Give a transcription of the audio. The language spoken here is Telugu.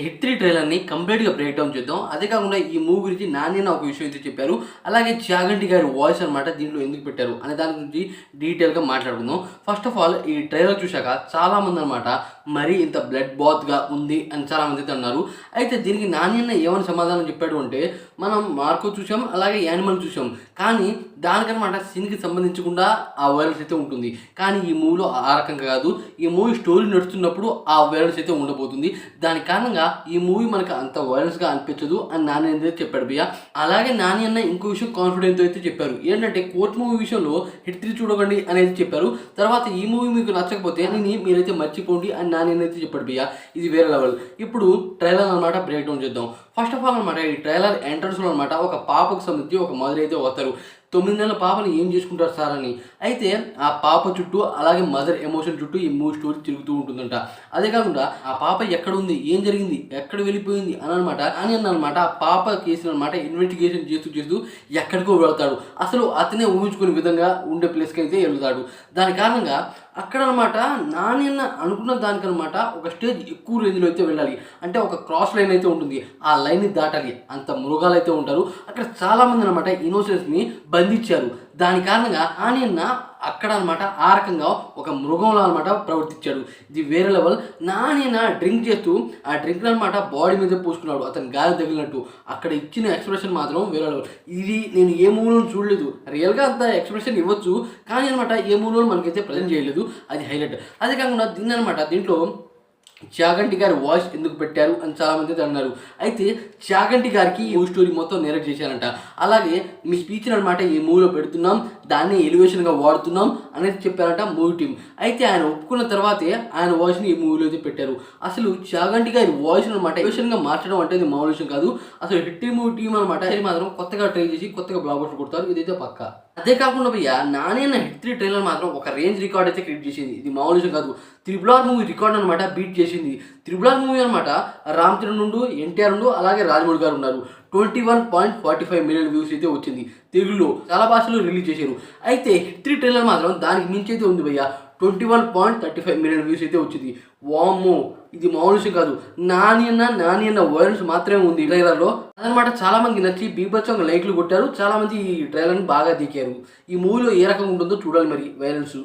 హిట్ 3 ట్రైలర్‌ని కంప్లీట్‌గా బ్రేక్ డౌన్ చేద్దాం. అదే కాకుండా ఈ మూవీ గురించి నాని ఒక విషయం అయితే చెప్పారు. అలాగే 'చాగంటి' గారి వాయిస్ అనమాట దీంట్లో ఎందుకు పెట్టారు అనే దాని గురించి డీటెయిల్‌గా మాట్లాడుకుందాం. ఫస్ట్ ఆఫ్ ఆల్ ఈ ట్రైలర్ చూశాక చాలామంది అనమాట మరీ ఇంత బ్లడ్ బాత్‌గా ఉంది అని చాలామంది అయితే అన్నారు. అయితే దీనికి నాని ఏమని సమాధానం చెప్పాడు అంటే, మనం 'మార్కో' చూసాం, అలాగే 'యానిమల్' చూసాం. కానీ దానికనమాట సీన్‌కి సంబంధించకుండా ఆ వైలెన్స్ అయితే ఉంటుంది. కానీ ఈ మూవీలో ఆ రకంగా కాదు. ఈ మూవీ స్టోరీ నడుస్తున్నప్పుడు ఆ వైలెన్స్ అయితే ఉండబోతుంది. దానికి కారణంగా ఈ మూవీ మనకు అంత వైలెన్స్‌గా అనిపించదు అని నాని అయితే చెప్పాడు భయ్య. అలాగే నాని ఇంకో విషయం కాన్ఫిడెంట్‌తో అయితే చెప్పారు. ఏంటంటే 'కోర్ట్' మూవీ విషయంలో హిట్ 3 చూడకండి అనేది చెప్పారు. తర్వాత ఈ మూవీ మీకు నచ్చకపోతే మీరైతే మర్చిపోండి అని నాని అయితే చెప్పాడు భయ్య. ఇది వేరే లెవెల్. ఇప్పుడు ట్రైలర్ అనమాట బ్రేక్ డౌన్ చేద్దాం. ఫస్ట్ ఆఫ్ ఆల్ అనమాట ఈ ట్రైలర్ ఎంట్రన్స్‌లో అనమాట ఒక పాపకు సంబంధించి ఒక మదర్ అయితే వస్తారు. 9 నెలల పాపని ఏం చేసుకుంటారు సార్ అని. అయితే ఆ పాప చుట్టూ అలాగే మదర్ ఎమోషన్ చుట్టూ ఈ మూవీ స్టోరీ తిరుగుతూ ఉంటుందంట. అదే కాకుండా ఆ పాప ఎక్కడుంది, ఏం జరిగింది, ఎక్కడ వెళ్ళిపోయింది అని అనమాట ఆ పాప కేసుని అనమాట ఇన్వెస్టిగేషన్ చేస్తూ ఎక్కడికో వెళ్తాడు. అసలు అతనే ఊహించుకునే విధంగా ఉండే ప్లేస్కి అయితే వెళ్తాడు. దాని కారణంగా అక్కడ అనమాట నాని అనుకున్న దానికనమాట ఒక స్టేజ్ ఎక్కువ రేంజ్లో అయితే వెళ్ళాలి. అంటే ఒక క్రాస్ లైన్ అయితే ఉంటుంది. ఆ లైన్ని దాటాలి. అంత మృగాలు అయితే ఉంటారు. అక్కడ చాలామంది అనమాట ఇన్నోసెన్స్ని బంధించారు. దాని కారణంగా నాని అక్కడ అనమాట ఆ రకంగా ఒక మృగంలో అనమాట ప్రవర్తించాడు. ఇది వేరే లెవెల్. నాని డ్రింక్ చేస్తూ ఆ డ్రింక్ అనమాట బాడీ మీద పూసుకున్నాడు. అతని గాలి తగిలినట్టు. అక్కడ ఇచ్చిన ఎక్స్ప్రెషన్ మాత్రం వేరే లెవెల్. ఇది నేను ఏ మూవీలో చూడలేదు. రియల్గా అంత ఎక్స్ప్రెషన్ ఇవ్వచ్చు, కానీ అనమాట ఏ మూవీలో మనకైతే ప్రజెంట్ చేయలేదు. అది హైలైట్. అదే కాకుండా దీంట్లో 'చాగంటి' గారి వాయిస్ ఎందుకు పెట్టారు అని చాలామంది అయితే అన్నారు. అయితే 'చాగంటి' గారికి ఈ స్టోరీ మొత్తం నేరేట్ చేశారంట. అలాగే మీ స్పీచ్ని అనమాట ఈ మూవీలో పెడుతున్నాం, దాన్ని ఎలివేషన్గా వాడుతున్నాం అనేది చెప్పారంట మూవీ టీం. అయితే ఆయన ఒప్పుకున్న తర్వాతే ఆయన వాయిస్ని ఈ మూవీలో అయితే పెట్టారు. అసలు 'చాగంటి' గారి వాయిస్ అనమాట ఎలివేషన్గా మార్చడం అంటే ఇది మామూలు విషయం కాదు. అసలు హిట్ మూవీ టీం అనమాట ఇది మాత్రం కొత్తగా ట్రై చేసి కొత్తగా బ్లాక్ బస్టర్ కొడతారు. ఇదైతే పక్కా. అదే కాకుండా భయ్య నాని హిట్ 3 ట్రైలర్ మాత్రం ఒక రేంజ్ రికార్డ్ అయితే క్రియేట్ చేసింది. ఇది మామూలు విషయం కాదు. 3RR మూవీ రికార్డ్ అనమాట బీట్ చేసింది. 3RR మూవీ అనమాట రామ్ చరణ్ నుండు, ఎన్టీఆర్ నుండు, అలాగే రాజమౌళి గారు ఉన్నారు. 21.45 మిలియన్ వ్యూస్ అయితే వచ్చింది. తెలుగులో చాలా భాషల్లో రిలీజ్ చేశారు. అయితే హిట్ 3 ట్రైలర్ మాత్రం దానికి మించి అయితే ఉంది భయ్య. 21.35 మిలియన్ వ్యూస్ అయితే వచ్చింది. వామ్మో, ఇది మామూలు విషయం కాదు. నాని అన్న వైలెన్స్ మాత్రమే ఉంది ఈ ట్రైలర్లో. అదనమాట చాలా మందికి నచ్చి బీభత్సంగా లైక్లు కొట్టారు. చాలా మంది ఈ ట్రైలర్ని బాగా దిగారు. ఈ మూవీలో ఏ రకంగా ఉంటుందో చూడాలి మరి వైలెన్స్.